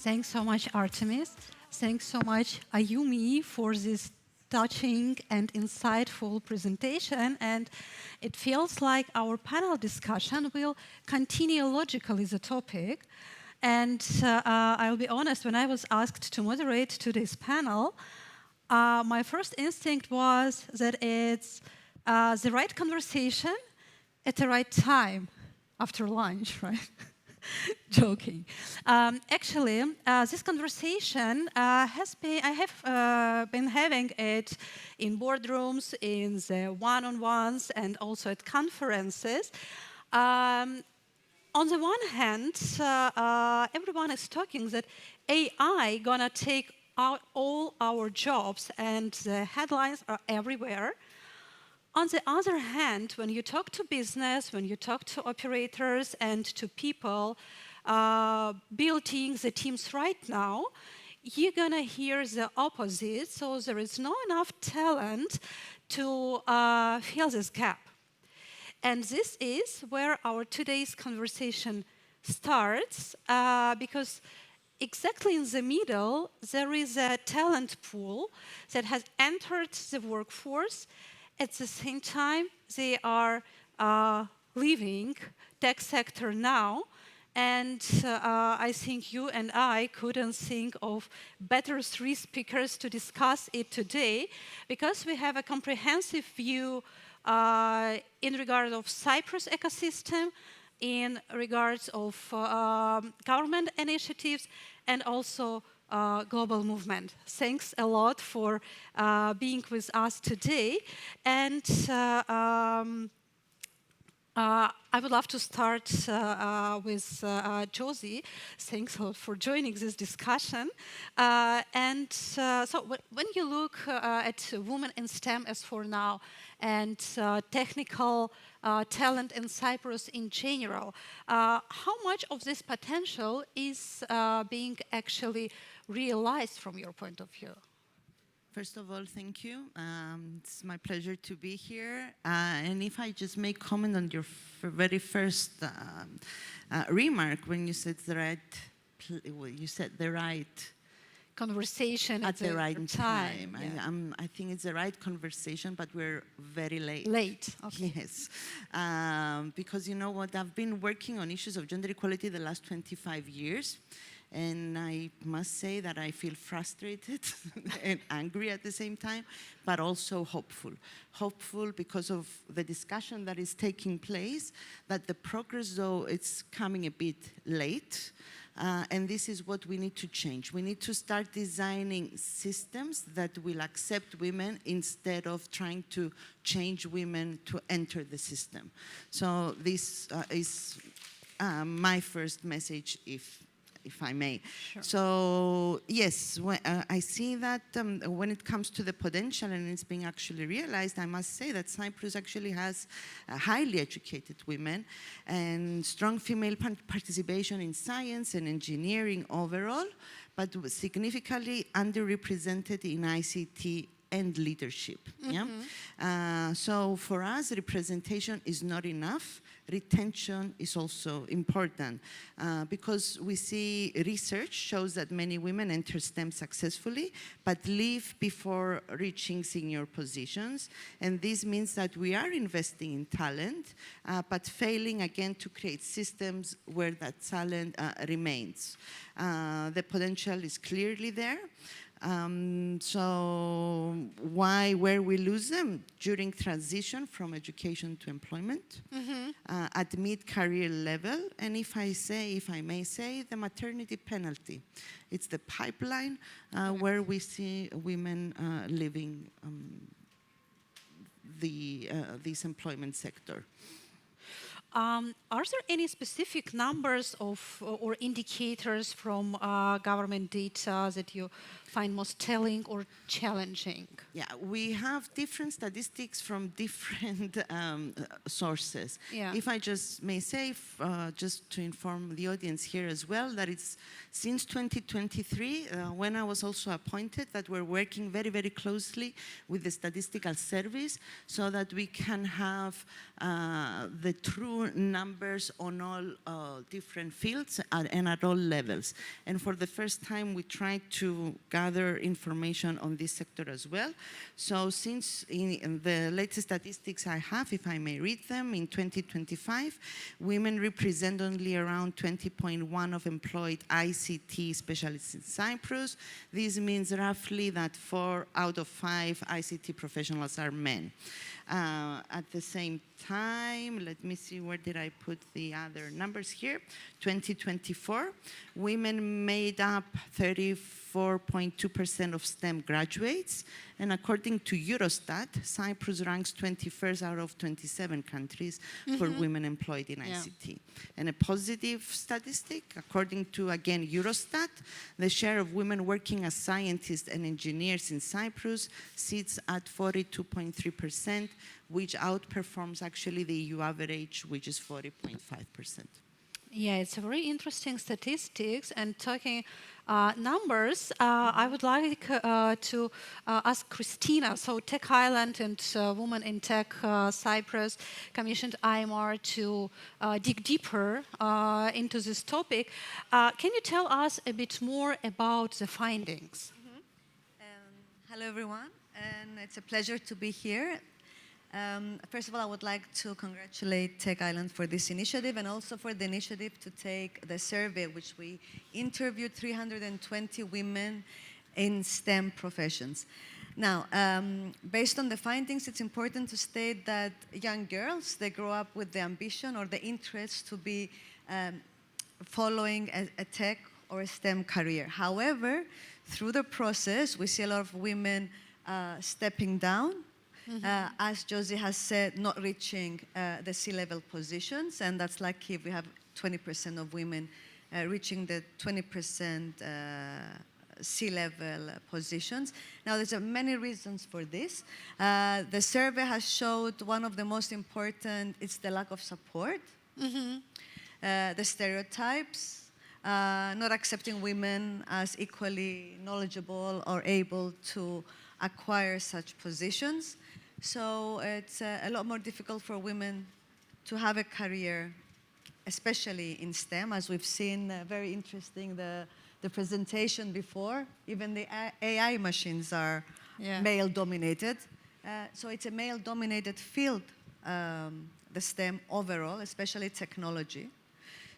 Thanks so much, Artemis. Thanks so much, Ayumi, for this touching and insightful presentation. And it feels like our panel discussion will continue logically the topic. And I'll be honest, when I was asked to moderate today's panel, my first instinct was that it's the right conversation at the right time after lunch, right? Joking. Actually, this conversation I have been having it in boardrooms, in the one-on-ones, and also at conferences. On the one hand, everyone is talking that AI gonna take out all our jobs, and the headlines are everywhere. On the other hand, when you talk to business, when you talk to operators and to people building the teams right now, you're gonna hear the opposite. So there is not enough talent to fill this gap. And this is where our today's conversation starts, because exactly in the middle, there is a talent pool that has entered the workforce. At the same time, they are leaving tech sector now, and I think you and I couldn't think of better three speakers to discuss it today, because we have a comprehensive view in regard of Cyprus ecosystem, in regards of government initiatives, and also global movement. Thanks a lot for being with us today. And I would love to start with Josie. Thanks a lot for joining this discussion. So when you look at women in STEM as for now, and technical talent in Cyprus in general, how much of this potential is being actually realized from your point of view? First of all, thank you. It's my pleasure to be here. And if I just make comment on your very first remark when you said the right Conversation at the right time. Yeah. I think it's the right conversation, but we're very late. Late, okay. Yes, because you know what, I've been working on issues of gender equality the last 25 years. And I must say that I feel frustrated and angry at the same time, but also hopeful. Hopeful because of the discussion that is taking place, that the progress, though it's coming a bit late, and this is what we need to change. We need to start designing systems that will accept women instead of trying to change women to enter the system. So this is my first message, if I may. Sure. So yes, I see that when it comes to the potential and it's being actually realized, I must say that Cyprus actually has highly educated women and strong female participation in science and engineering overall, but significantly underrepresented in ICT and leadership. Mm-hmm. Yeah? So for us, representation is not enough. Retention is also important because we see research shows that many women enter STEM successfully but leave before reaching senior positions. And this means that we are investing in talent but failing again to create systems where that talent remains. The potential is clearly there. So where we lose them? During transition from education to employment, mm-hmm. At mid-career level, and if I may say, the maternity penalty. It's the pipeline where we see women leaving this employment sector. Are there any specific numbers or indicators from government data that you find most telling or challenging? Yeah, we have different statistics from different sources. Yeah. If I just may say, just to inform the audience here as well, that it's since 2023, when I was also appointed, that we're working very, very closely with the statistical service so that we can have the true new numbers on all different fields and at all levels. And for the first time, we tried to gather information on this sector as well. So since in the latest statistics I have, if I may read them, in 2025, women represent only around 20.1 of employed ICT specialists in Cyprus. This means roughly that 4 out of 5 ICT professionals are men. At the same time, let me see, where did I put the other numbers here? 2024, women made up 34.2% of STEM graduates, and according to Eurostat, Cyprus ranks 21st out of 27 countries for women employed in ICT. And a positive statistic, according to, again, Eurostat, the share of women working as scientists and engineers in Cyprus sits at 42.3%, which outperforms actually the EU average, which is 40.5%. Yeah, it's a very interesting statistics, and talking numbers, I would like to ask Christina, so Tech Island and Women in Tech Cyprus commissioned IMR to dig deeper into this topic. Can you tell us a bit more about the findings? Hello everyone, and it's a pleasure to be here. First of all, I would like to congratulate Tech Island for this initiative and also for the initiative to take the survey, which we interviewed 320 women in STEM professions. Now, based on the findings, it's important to state that young girls, they grow up with the ambition or the interest to be following a tech or a STEM career. However, through the process, we see a lot of women stepping down, as Josie has said, not reaching the C-level positions, and that's like if we have 20% of women reaching the 20% C-level positions. Now, there's many reasons for this. The survey has showed one of the most important, it's the lack of support, the stereotypes, not accepting women as equally knowledgeable or able to acquire such positions. So it's a lot more difficult for women to have a career, especially in STEM, as we've seen. Very interesting, the presentation before. Even the AI machines are male-dominated. So it's a male-dominated field, the STEM overall, especially technology.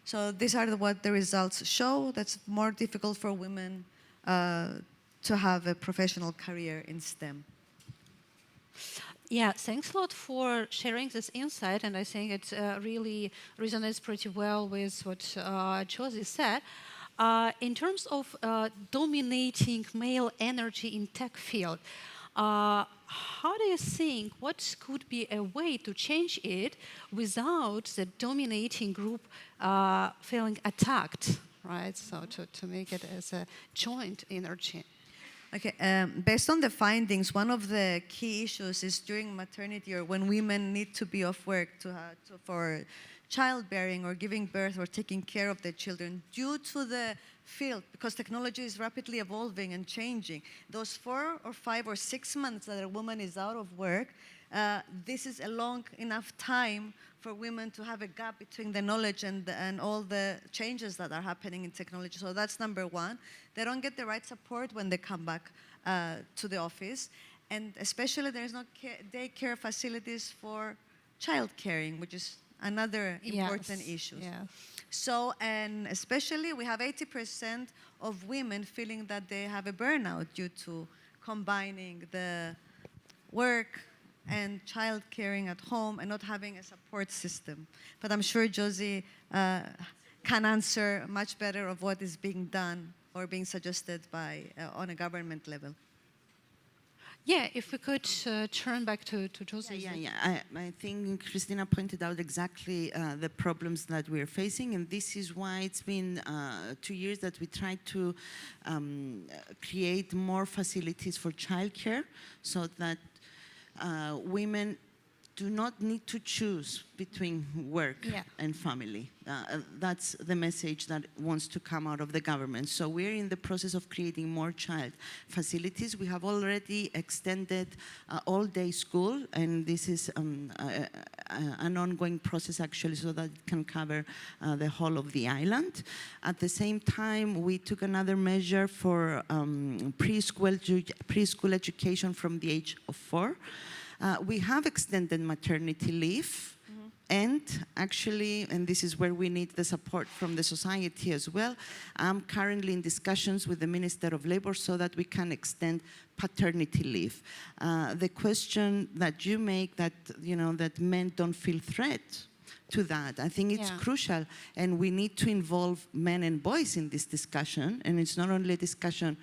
So these are what the results show. That's more difficult for women to have a professional career in STEM. Yeah, thanks a lot for sharing this insight, and I think it really resonates pretty well with what Josie said. In terms of dominating male energy in tech field, how do you think, what could be a way to change it without the dominating group feeling attacked, right? So to make it as a joint energy. Okay, based on the findings, one of the key issues is during maternity or when women need to be off work for childbearing or giving birth or taking care of their children due to the field, because technology is rapidly evolving and changing. Those 4 or 5 or 6 months that a woman is out of work, this is a long enough time for women to have a gap between the knowledge and all the changes that are happening in technology. So that's number one. They don't get the right support when they come back to the office. And especially there's no daycare facilities for child caring, which is another important issue. Yeah. So, and especially we have 80% of women feeling that they have a burnout due to combining the work and child caring at home and not having a support system. But I'm sure Josie can answer much better of what is being done or being suggested by on a government level. Yeah, if we could turn back to Josie. I think Christina pointed out exactly the problems that we're facing, and this is why it's been 2 years that we tried to create more facilities for childcare so that women do not need to choose between work and family. That's the message that wants to come out of the government. So we're in the process of creating more child facilities. We have already extended all-day school, and this is an ongoing process actually, so that it can cover the whole of the island. At the same time, we took another measure for preschool education from the age of 4. We have extended maternity leave, and actually, and this is where we need the support from the society as well, I'm currently in discussions with the Minister of Labour so that we can extend paternity leave. The question that you make, that, you know, that men don't feel threat to that, I think it's crucial, and we need to involve men and boys in this discussion, and it's not only a discussion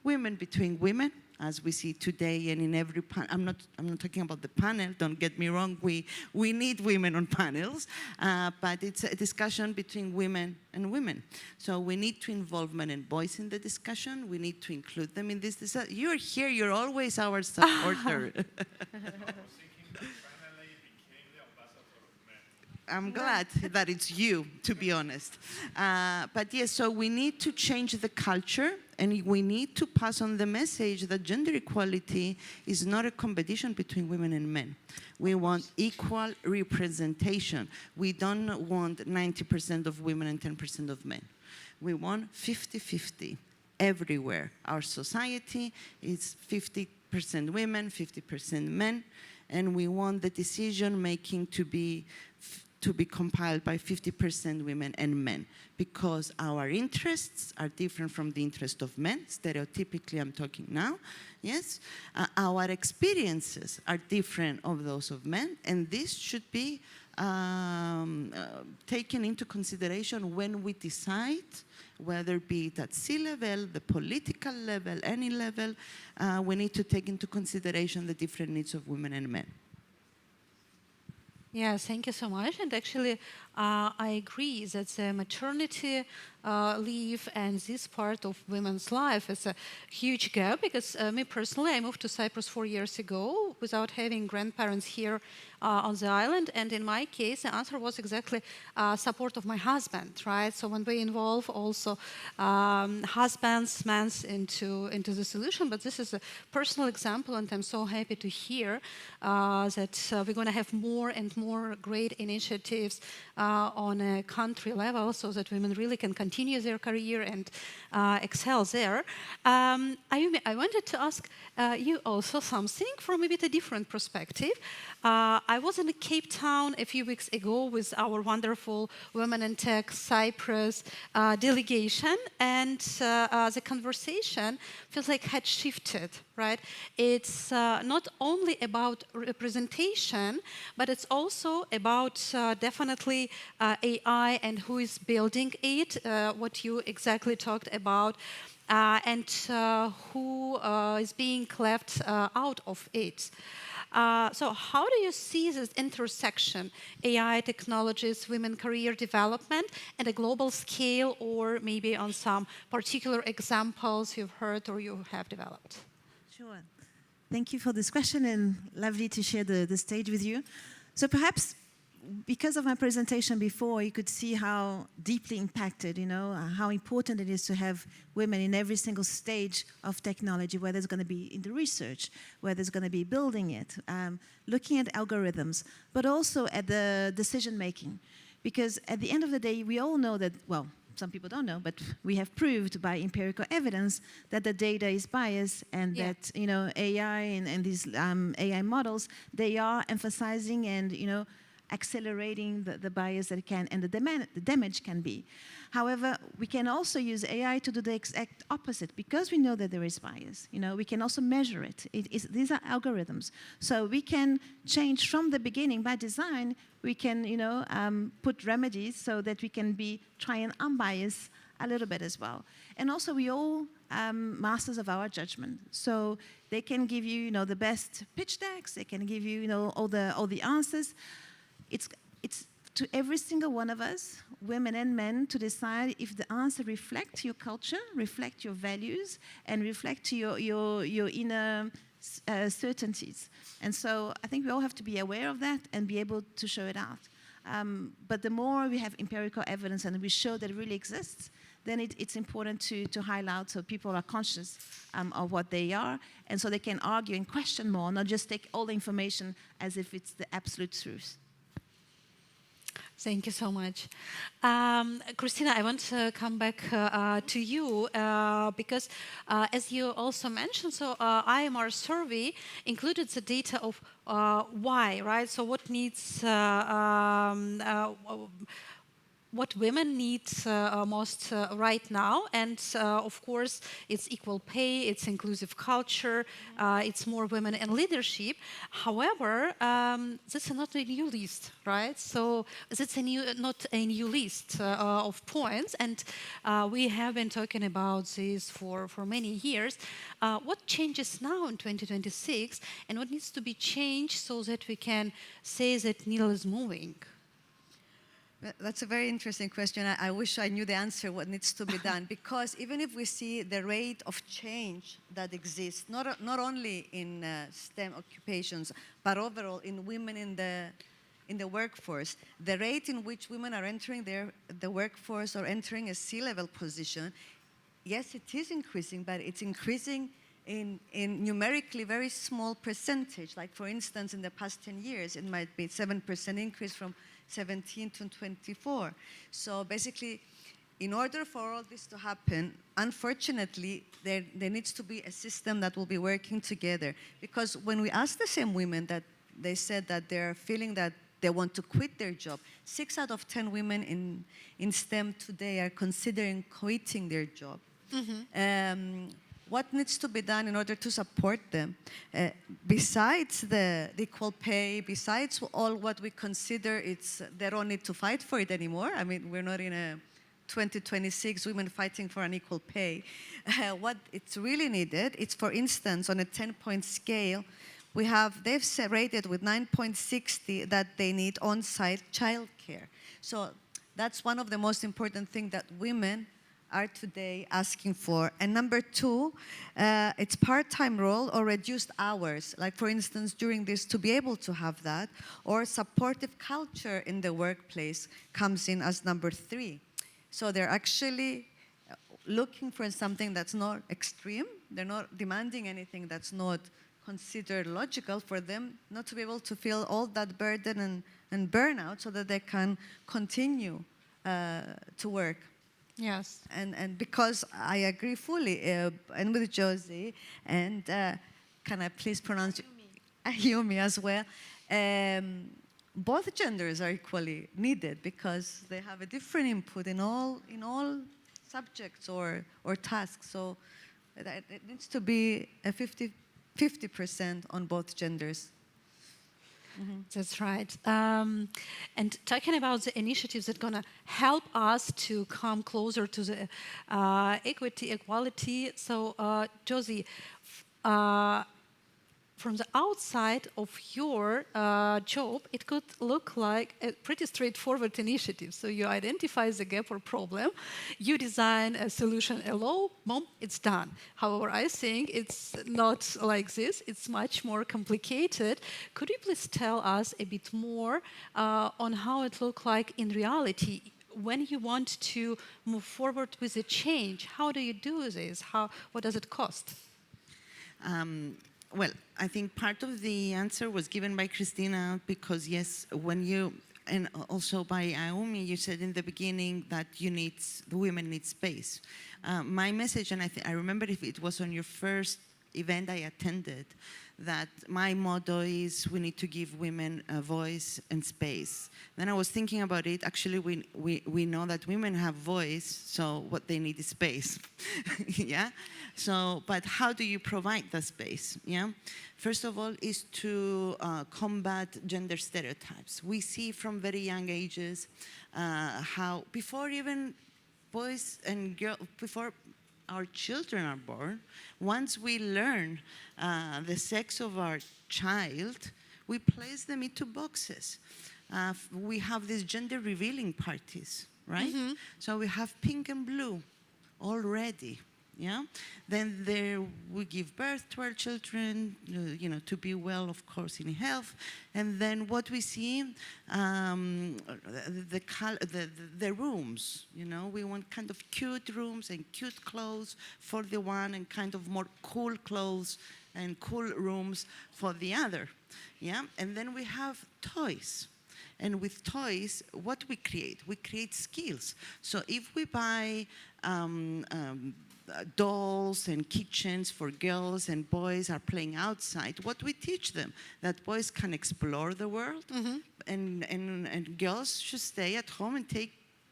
women between women, as we see today, and in every panel. I'm not talking about the panel, don't get me wrong, we need women on panels, but it's a discussion between women and women. So we need to involve men and boys in the discussion, we need to include them in this discussion. You're here, you're always our supporter. I'm glad that it's you, to be honest. But yes, so we need to change the culture, and we need to pass on the message that gender equality is not a competition between women and men. We want equal representation. We don't want 90% of women and 10% of men. We want 50-50 everywhere. Our society is 50% women, 50% men, and we want the decision-making to be compiled by 50% women and men, because our interests are different from the interest of men, stereotypically I'm talking now, yes? Our experiences are different of those of men, and this should be taken into consideration when we decide, whether be it at sea level, the political level, any level, we need to take into consideration the different needs of women and men. Yes, thank you so much. And actually, I agree that the maternity leave and this part of women's life is a huge gap, because me personally, I moved to Cyprus 4 years ago without having grandparents here on the island. And in my case, the answer was exactly support of my husband, right? So when we involve also husbands, men into the solution, but this is a personal example, and I'm so happy to hear that we're going to have more and more great initiatives on a country level, so that women really can continue their career and excel there. Ayumi, I wanted to ask you also something from a bit a different perspective. I was in Cape Town a few weeks ago with our wonderful Women in Tech Cyprus delegation, and the conversation feels like had shifted, right? It's not only about representation, but it's also about definitely AI and who is building it, what you exactly talked about, and who is being left out of it. So how do you see this intersection, AI technologies, women career development, at a global scale, or maybe on some particular examples you've heard or you have developed? Sure. Thank you for this question, and lovely to share the stage with you. So perhaps because of my presentation before, you could see how deeply impacted, how important it is to have women in every single stage of technology, whether it's going to be in the research, whether it's going to be building it, looking at algorithms, but also at the decision-making. Because at the end of the day, we all know that, well, some people don't know, but we have proved by empirical evidence that the data is biased, and that AI and these AI models, they are emphasizing and accelerating the bias that it can, and the damage can be. However, we can also use AI to do the exact opposite, because we know that there is bias. We can also measure it. These are algorithms. So we can change from the beginning by design. We can put remedies so that we can try and unbias a little bit as well. And also, we all masters of our judgment. So they can give you the best pitch decks. They can give you all the answers. It's to every single one of us, women and men, to decide if the answer reflects your culture, reflects your values, and reflects your inner certainties. And so I think we all have to be aware of that and be able to show it out. But the more we have empirical evidence and we show that it really exists, then it's important to highlight so people are conscious of what they are, and so they can argue and question more, not just take all the information as if it's the absolute truth. Thank you so much. Christina, I want to come back to you because as you also mentioned, so IMR survey included the data of why, right? So what needs what women need most right now, and of course it's equal pay, it's inclusive culture, it's more women in leadership. However, this is not a new list, right? So it's not a new list of points, and we have been talking about this for many years. What changes now in 2026, and what needs to be changed so that we can say that needle is moving? That's a very interesting question. I wish I knew the answer, what needs to be done. Because even if we see the rate of change that exists, not only in STEM occupations, but overall in women in the workforce, the rate in which women are entering the workforce or entering a C-level position, yes, it is increasing, but it's increasing in numerically very small percentage. Like, for instance, in the past 10 years, it might be 7% increase from 17 to 24. So basically, in order for all this to happen, unfortunately, there needs to be a system that will be working together. Because when we ask the same women that they said that they're feeling that they want to quit their job, 6 out of 10 women in STEM today are considering quitting their job. Mm-hmm. What needs to be done in order to support them? Besides the equal pay, besides all what we consider they don't need to fight for it anymore. I mean, we're not in a 2026 women fighting for an equal pay. What it's really needed, it's, for instance, on a 10-point scale, they've rated with 9.60 that they need on-site childcare. So that's one of the most important things that women are today asking for. And number 2, it's part-time role or reduced hours. Like, for instance, during this, to be able to have that, or supportive culture in the workplace comes in as number 3. So they're actually looking for something that's not extreme. They're not demanding anything that's not considered logical for them, not to be able to feel all that burden and burnout so that they can continue to work. Yes. And because I agree fully, and with Josie, and can I please pronounce Ayumi as well, both genders are equally needed because they have a different input in all subjects or tasks. So it needs to be a 50% on both genders. Mm-hmm. That's right. And talking about the initiatives that are going to help us to come closer to the equality. So, Josie, from the outside of your job, it could look like a pretty straightforward initiative. So you identify the gap or problem, you design a solution, it's done. However, I think it's not like this. It's much more complicated. Could you please tell us a bit more on how it looks like in reality? When you want to move forward with a change, how do you do this? What does it cost? Well, I think part of the answer was given by Christina because, yes, and also by Ayumi, you said in the beginning that the women need space. My message, and I remember if it was on your first event I attended, that my motto is we need to give women a voice and space. Then I was thinking about it. Actually, we know that women have voice, so what they need is space. Yeah? So, but how do you provide the space? Yeah? First of all is to combat gender stereotypes. We see from very young ages how before even boys and girls, before our children are born, once we learn the sex of our child, we place them into boxes. We have these gender revealing parties, right? Mm-hmm. So we have pink and blue already, Yeah, then there we give birth to our children, to be well, of course, in health, and then what we see, the rooms. We want kind of cute rooms and cute clothes for the one, and kind of more cool clothes and cool rooms for the other. Yeah, and then we have toys. And with toys, what we create? We create skills. So if we buy dolls and kitchens for girls, and boys are playing outside, what we teach them? That boys can explore the world, and girls should stay at home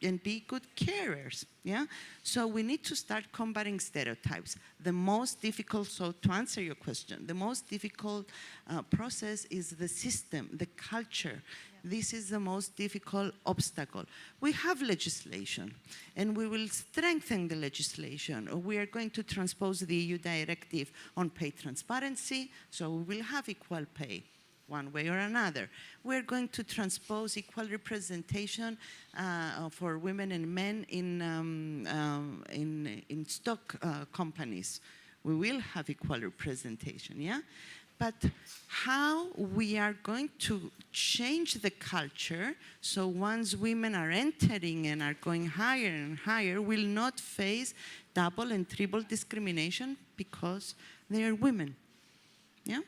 and be good carers. Yeah? So we need to start combating stereotypes. The most difficult, so to answer your question, the most difficult process is the system, the culture. This is the most difficult obstacle. We have legislation, and we will strengthen the legislation. We are going to transpose the EU directive on pay transparency, so we will have equal pay one way or another. We're going to transpose equal representation for women and men in stock companies. We will have equal representation, yeah? But how we are going to change the culture so once women are entering and are going higher and higher, will not face double and triple discrimination because they are women. Yeah?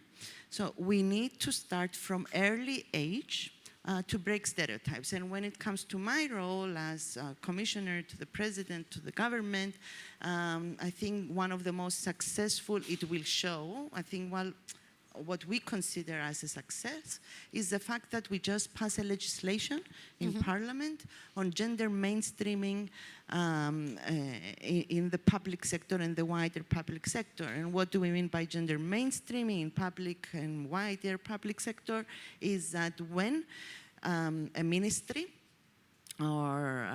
So we need to start from early age to break stereotypes. And when it comes to my role as commissioner to the president, to the government, I think one of the most successful it will show, I think, what we consider as a success is the fact that we just passed a legislation in Parliament on gender mainstreaming in the public sector and the wider public sector. And what do we mean by gender mainstreaming in public and wider public sector is that when a ministry or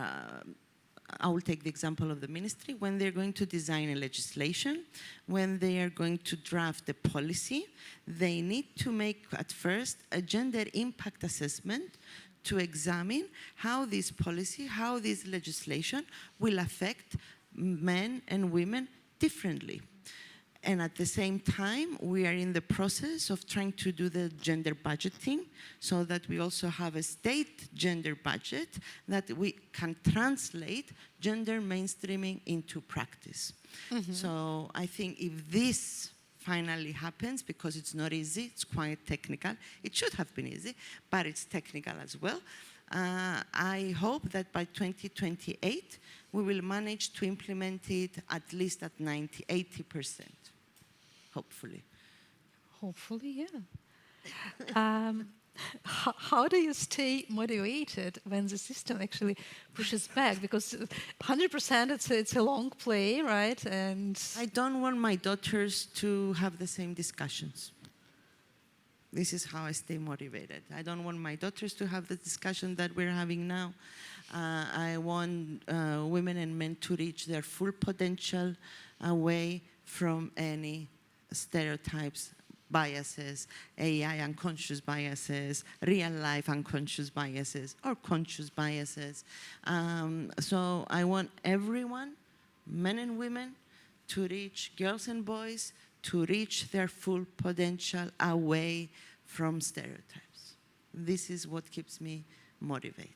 I will take the example of the ministry, when they're going to design a legislation, when they are going to draft a policy, they need to make at first a gender impact assessment to examine how this policy, how this legislation will affect men and women differently. And at the same time, we are in the process of trying to do the gender budgeting so that we also have a state gender budget that we can translate gender mainstreaming into practice. So I think if this finally happens, because it's not easy, it's quite technical. It should have been easy, but it's technical as well. I hope that by 2028, we will manage to implement it at least at 80%. Hopefully. Hopefully, yeah. How do you stay motivated when the system actually pushes back? Because 100% it's a long play, right? And I don't want my daughters to have the same discussions. This is how I stay motivated. I don't want my daughters to have the discussion that we're having now. I want women and men to reach their full potential away from any stereotypes, biases, AI unconscious biases, real life unconscious biases, or conscious biases. So I want everyone, men and women, to reach, girls and boys, to reach their full potential away from stereotypes. This is what keeps me motivated.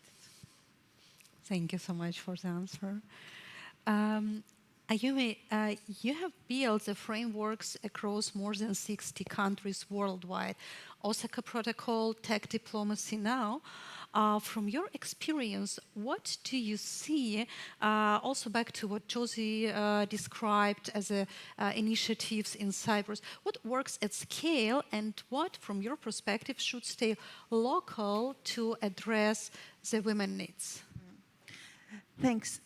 Thank you so much for the answer. Ayumi, you have built the frameworks across more than 60 countries worldwide. Osaka Protocol, tech diplomacy now. From your experience, what do you see, also back to what Josie described as initiatives in Cyprus, what works at scale and what, from your perspective, should stay local to address the women's needs? Thanks.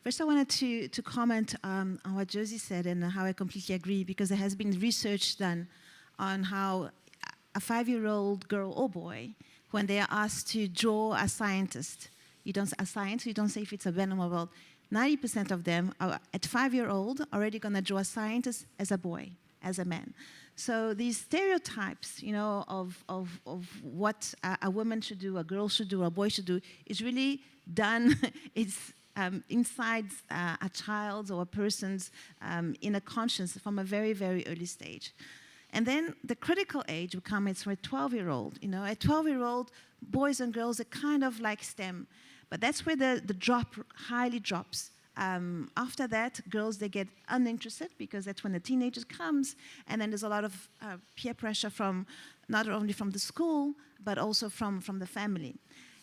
First, I wanted to comment on what Josie said and how I completely agree, because there has been research done on how a 5-year-old girl or boy, when they are asked to draw a scientist, you don't say if it's a venom or well, 90% of them are at 5-year-old already going to draw a scientist as a boy, as a man. So these stereotypes, of what a woman should do, a girl should do, a boy should do, is really done. inside a child's or a person's inner conscience from a very, very early stage. And then the critical age comes for a 12-year-old. You know, a 12-year-old, boys and girls are kind of like STEM, but that's where the drop highly drops. After that, girls, they get uninterested because that's when the teenagers comes, and then there's a lot of peer pressure from not only from the school, but also from the family.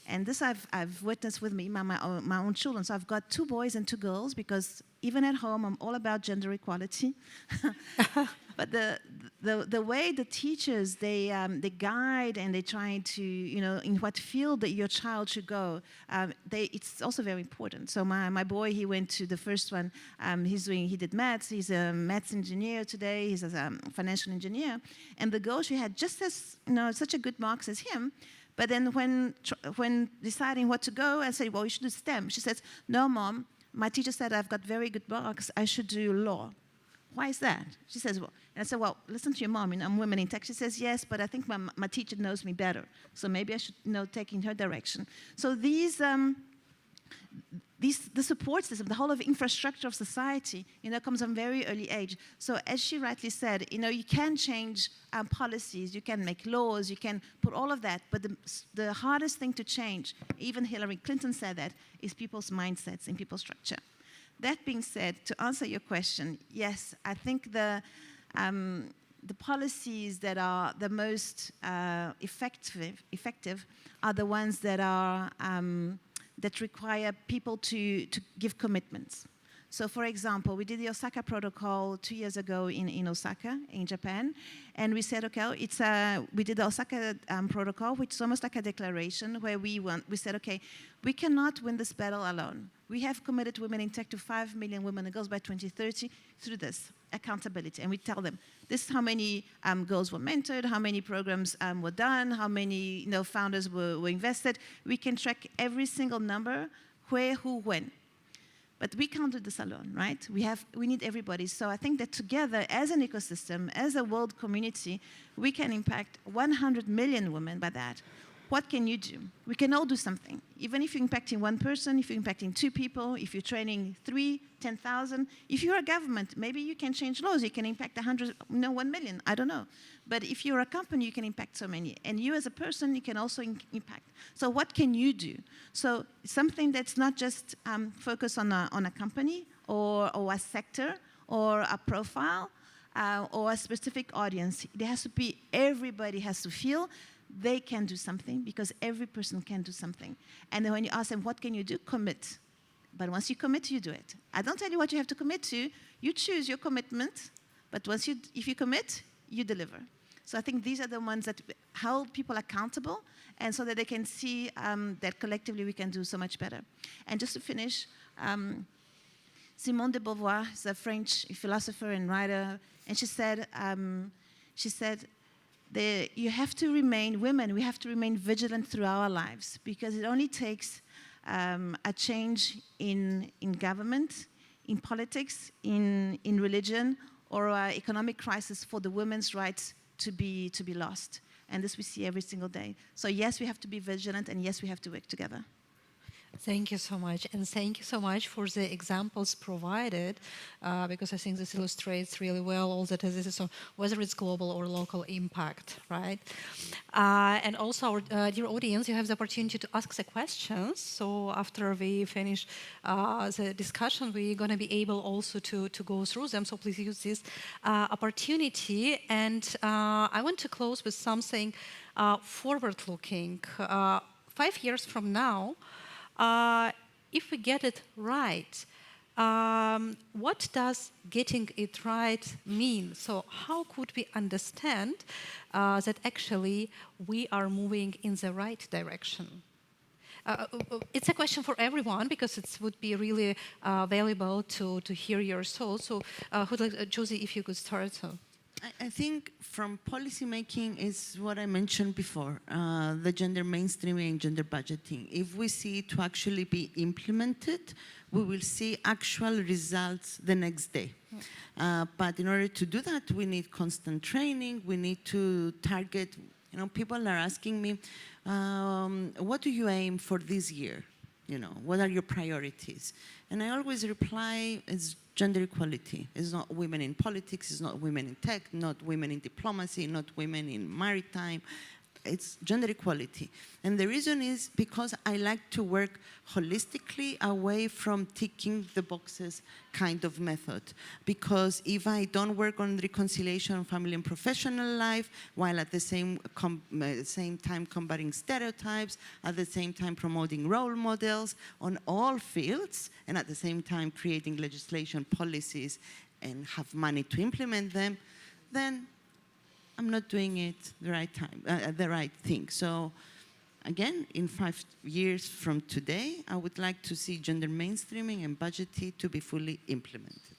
And this I've witnessed with me, my own children. So I've got 2 boys and 2 girls because even at home, I'm all about gender equality. But the way the teachers, they guide and they try to, you know, in what field that your child should go, it's also very important. So my boy, he went to the first one, he did maths, he's a maths engineer today, he's a financial engineer. And the girl, she had just as, you know, such a good marks as him. But then when deciding what to go, I said, well, you should do STEM. She says, no, Mom, my teacher said I've got very good marks, I should do law. Why is that? She says, well, and I said, well, listen to your mom, you know, I'm women in tech. She says, yes, but I think my teacher knows me better, so maybe I should, you know, take in her direction. So the support system, the whole of infrastructure of society, you know, comes from very early age. So as she rightly said, you know, you can change policies, you can make laws, you can put all of that, but the hardest thing to change, even Hillary Clinton said that, is people's mindsets and people's structure. That being said, to answer your question, yes, I think the policies that are the most effective are the ones that are that require people to give commitments. So, for example, we did the Osaka Protocol 2 years ago in Osaka, in Japan, and we said, okay, we did the Osaka Protocol, which is almost like a declaration where we said, okay, we cannot win this battle alone. We have committed women in tech to 5 million women and girls by 2030 through this accountability, and we tell them this is how many girls were mentored, how many programs were done, how many founders were invested. We can track every single number, where, who, when. But we can't do this alone, right? We need everybody. So I think that together, as an ecosystem, as a world community, we can impact 100 million women by that. What can you do? We can all do something. Even if you're impacting one person, if you're impacting 2 people, if you're training 3, 10,000, if you're a government, maybe you can change laws. You can impact 1 million, I don't know. But if you're a company, you can impact so many. And you as a person, you can also impact. So what can you do? So something that's not just focused on a company or a sector or a profile or a specific audience. There has to be, everybody has to feel they can do something, because every person can do something. And then when you ask them, what can you do? Commit. But once you commit, you do it. I don't tell you what you have to commit to. You choose your commitment, but if you commit, you deliver. So I think these are the ones that hold people accountable, and so that they can see that collectively we can do so much better. And just to finish, Simone de Beauvoir is a French philosopher and writer, and she said, you have to remain, women, we have to remain vigilant through our lives, because it only takes a change in government, in politics, in religion, or an economic crisis for the women's rights to be lost. And this we see every single day. So yes, we have to be vigilant, and yes, we have to work together. Thank you so much, and thank you so much for the examples provided, because I think this illustrates really well all that is, so whether it's global or local impact, right? And also, our dear audience, you have the opportunity to ask the questions. So after we finish the discussion, we're going to be able also to go through them. So please use this opportunity. And I want to close with something forward-looking. 5 years from now, if we get it right, what does getting it right mean? So how could we understand that actually we are moving in the right direction? It's a question for everyone, because it would be really valuable to hear your thoughts. So Josie, if you could start. So. I think from policymaking is what I mentioned before, the gender mainstreaming and gender budgeting. If we see it to actually be implemented, we will see actual results the next day. But in order to do that, we need constant training. We need to target, people are asking me, what do you aim for this year? You know, what are your priorities? And I always reply, it's gender equality. It's not women in politics, it's not women in tech, not women in diplomacy, not women in maritime. It's gender equality. And the reason is because I like to work holistically away from ticking the boxes kind of method. Because if I don't work on reconciliation of family and professional life, while at the same time combating stereotypes, at the same time promoting role models on all fields, and at the same time creating legislation, policies, and have money to implement them, then I'm not doing it the right time, the right thing. So again, in 5 years from today, I would like to see gender mainstreaming and budgeting to be fully implemented.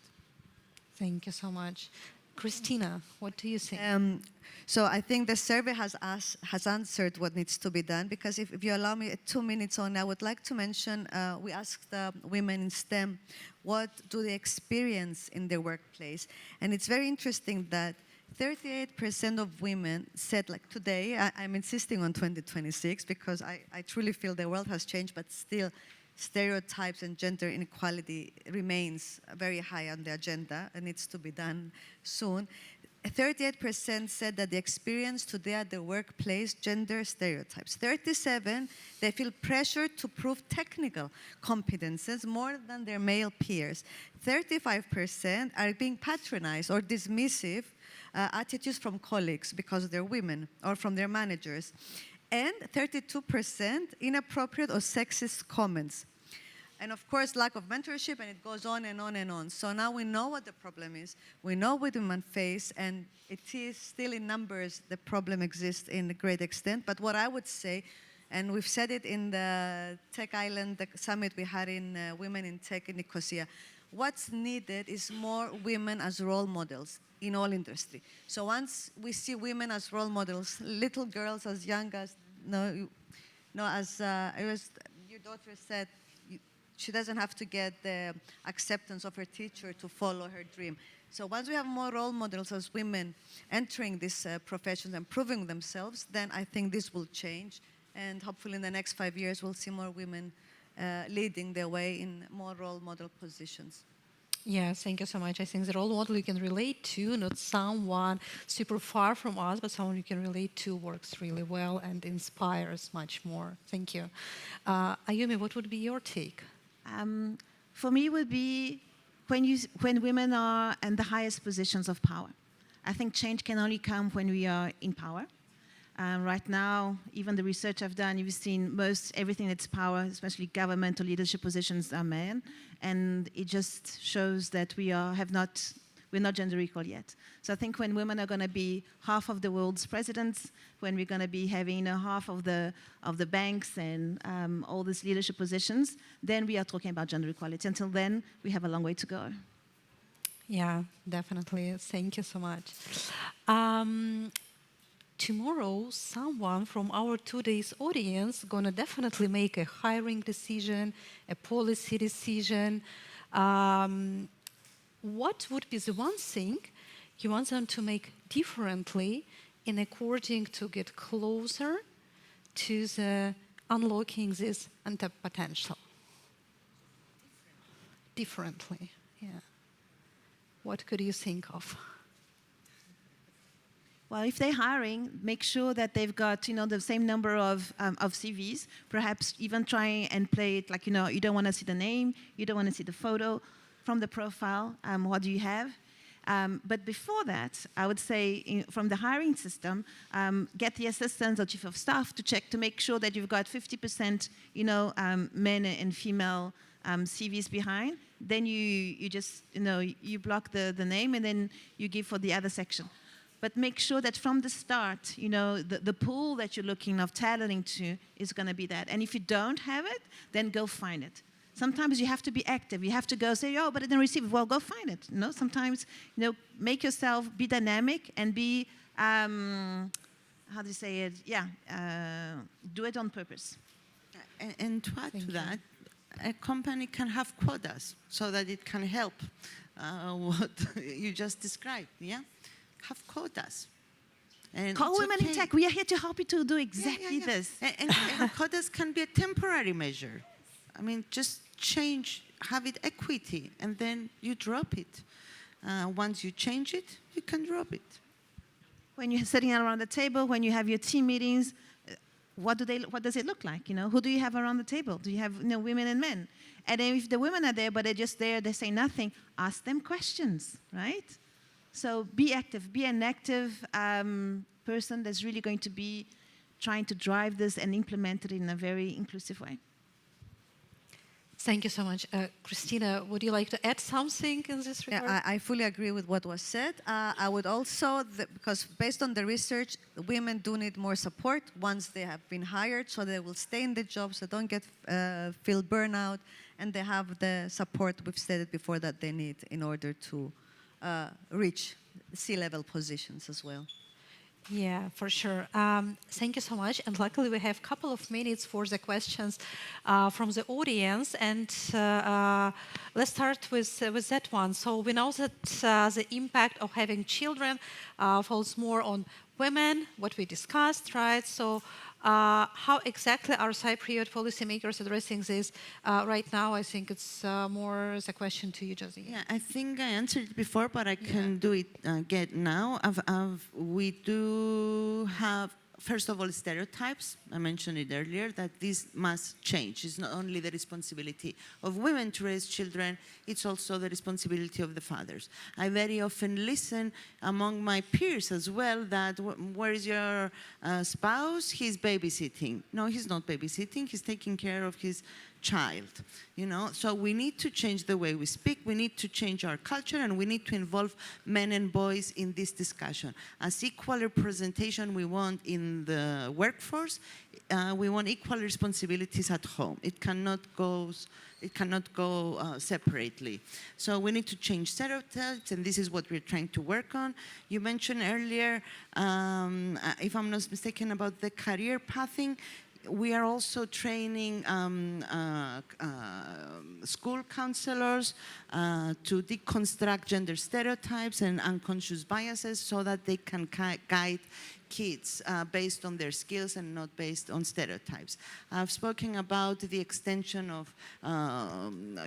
Thank you so much. Christina, what do you think? So I think the survey has answered what needs to be done, because if you allow me 2 minutes on, I would like to mention, we asked women in STEM, what do they experience in their workplace? And it's very interesting that 38% of women said, like today, I'm insisting on 2026 because I truly feel the world has changed, but still stereotypes and gender inequality remains very high on the agenda and needs to be done soon. 38% said that they experience today at the workplace gender stereotypes. 37%, they feel pressure to prove technical competences more than their male peers. 35% are being patronized or dismissive attitudes from colleagues because they're women or from their managers. And 32% inappropriate or sexist comments. And of course, lack of mentorship, and it goes on and on and on. So now we know what the problem is. We know what women face, and it is still in numbers, the problem exists in a great extent. But what I would say, and we've said it in the Tech Island the summit we had in Women in Tech in Nicosia, what's needed is more women as role models in all industry. So once we see women as role models, little girls as young as, as your daughter said, she doesn't have to get the acceptance of her teacher to follow her dream. So once we have more role models as women entering these professions and proving themselves, then I think this will change. And hopefully in the next 5 years, we'll see more women leading the way in more role model positions. Yes, thank you so much. I think the role model you can relate to, not someone super far from us, but someone you can relate to, works really well and inspires much more. Thank you. Ayumi, what would be your take? For me, it would be when women are in the highest positions of power. I think change can only come when we are in power. Right now, even the research I've done, you've seen everything that's power, especially government or leadership positions, are men, and it just shows that we're not gender equal yet. So I think when women are going to be half of the world's presidents, when we're going to be having half of the banks and all these leadership positions, then we are talking about gender equality. Until then, we have a long way to go. Yeah, definitely. Thank you so much. Tomorrow, someone from our 2 days audience gonna definitely make a hiring decision, a policy decision. What would be the one thing you want them to make differently in according to get closer to the unlocking this untapped potential? Differently, yeah. What could you think of? Well, if they're hiring, make sure that they've got, the same number of CVs. Perhaps even try and play it like, you don't want to see the name, you don't want to see the photo from the profile. What do you have? But before that, I would say from the hiring system, get the assistants or chief of staff to check to make sure that you've got 50%, men and female CVs behind. Then you just, you block the name and then you give for the other section. But make sure that from the start, the pool that you're looking of talenting to is going to be that. And if you don't have it, then go find it. Sometimes you have to be active. You have to go say, but I didn't receive it. Well, go find it. Sometimes, make yourself be dynamic and be, how do you say it? Yeah, do it on purpose. And to add to that, a company can have quotas so that it can help what you just described, yeah? Have quotas. And call Women in Tech. We are here to help you to do exactly this. And quotas can be a temporary measure. I mean, just change, have it equity, and then you drop it. Once you change it, you can drop it. When you're sitting around the table, when you have your team meetings, what does it look like? Who do you have around the table? Do you have women and men? And then if the women are there, but they're just there, they say nothing, ask them questions, right? So be active, be an active person that's really going to be trying to drive this and implement it in a very inclusive way. Thank you so much. Christina, would you like to add something in this regard? Yeah, I fully agree with what was said. I would also, because based on the research, women do need more support once they have been hired, so they will stay in the job, so don't feel burnout, and they have the support we've stated before that they need in order to reach C-level positions as well. Yeah, for sure. Thank you so much. And luckily, we have a couple of minutes for the questions from the audience. And let's start with that one. So we know that the impact of having children falls more on women, what we discussed, right? So how exactly are Cypriot policymakers addressing this right now? I think it's more the question to you, Josie. Yeah, I think I answered it before, but I can do it again now. We do have, first of all, stereotypes. I mentioned it earlier, that this must change. It's not only the responsibility of women to raise children, it's also the responsibility of the fathers. I very often listen among my peers as well that, where is your spouse? He's babysitting. No, he's not babysitting. He's taking care of his child, So we need to change the way we speak, we need to change our culture, and we need to involve men and boys in this discussion. As equal representation we want in the workforce, we want equal responsibilities at home. It cannot go separately. So we need to change stereotypes, and this is what we're trying to work on. You mentioned earlier, if I'm not mistaken, about the career pathing. We are also training school counselors to deconstruct gender stereotypes and unconscious biases so that they can guide kids based on their skills and not based on stereotypes. I've spoken about the extension of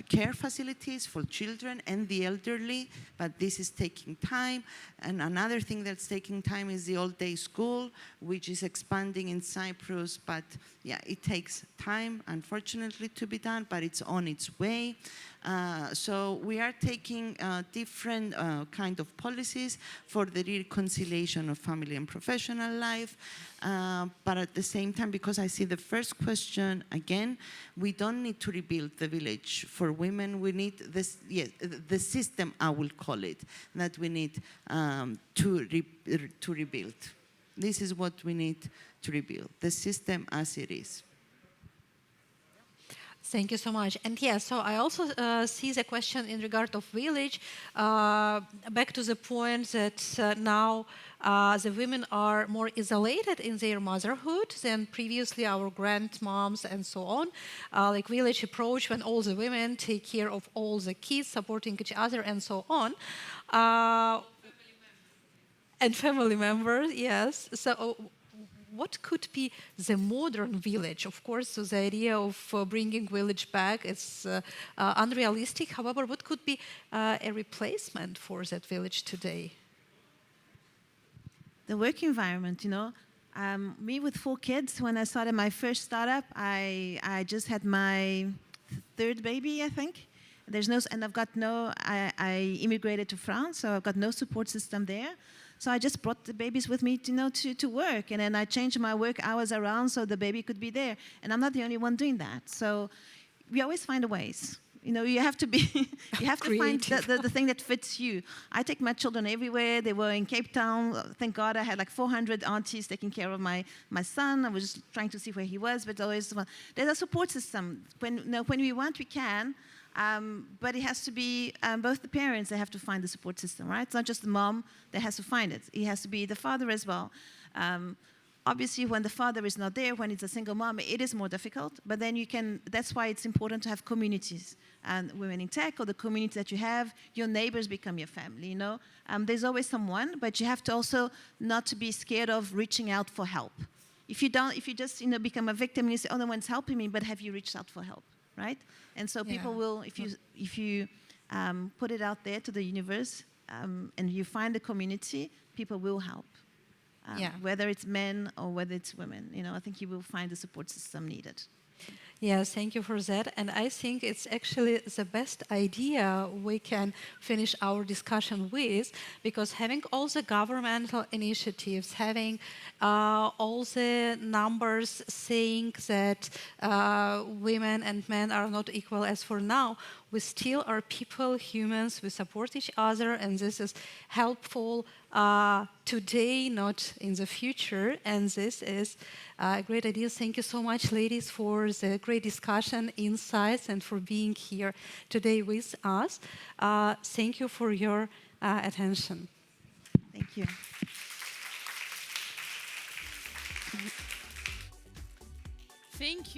care facilities for children and the elderly, but this is taking time. And another thing that's taking time is the all-day school, which is expanding in Cyprus, but yeah, it takes time, unfortunately, to be done, but it's on its way. So we are taking different kind of policies for the reconciliation of family and professional life, but at the same time, because I see the first question again, we don't need to rebuild the village for women. We need this, yes, the system, I will call it, that we need to rebuild. This is what we need to rebuild, the system as it is. Thank you so much. And yeah, so I also see the question in regard of village, back to the point that now the women are more isolated in their motherhood than previously our grandmoms and so on. Like village approach when all the women take care of all the kids, supporting each other and so on. And family members, yes. So what could be the modern village? Of course, so the idea of bringing village back is unrealistic. However, what could be a replacement for that village today? The work environment, me with 4 kids, when I started my first startup, I just had my 3rd baby, I think. I immigrated to France, so I've got no support system there. So I just brought the babies with me, to work, and then I changed my work hours around so the baby could be there. And I'm not the only one doing that. So we always find ways. You have to find the thing that fits you. I take my children everywhere. They were in Cape Town. Thank God I had like 400 aunties taking care of my son. I was just trying to see where he was, but always there's a support system. When we want, we can. But it has to be both the parents, they have to find the support system, right? It's not just the mom that has to find it. It has to be the father as well. Obviously, when the father is not there, when it's a single mom, it is more difficult. But then that's why it's important to have communities. And Women in Tech, or the community that you have, your neighbors become your family, There's always someone, but you have to also not to be scared of reaching out for help. If you just become a victim and you say, oh, no one's helping me, but have you reached out for help? right? And so people Yeah. will, if you put it out there to the universe and you find the community, people will help. Yeah. Whether it's men or whether it's women, you know, I think you will find the support system needed. Yes, thank you for that. And I think it's actually the best idea we can finish our discussion with, because having all the governmental initiatives, having all the numbers saying that women and men are not equal as for now, we still are people, humans, we support each other, and this is helpful today, not in the future. And this is a great idea. Thank you so much, ladies, for the great discussion, insights, and for being here today with us. Thank you for your attention. Thank you. Thank you.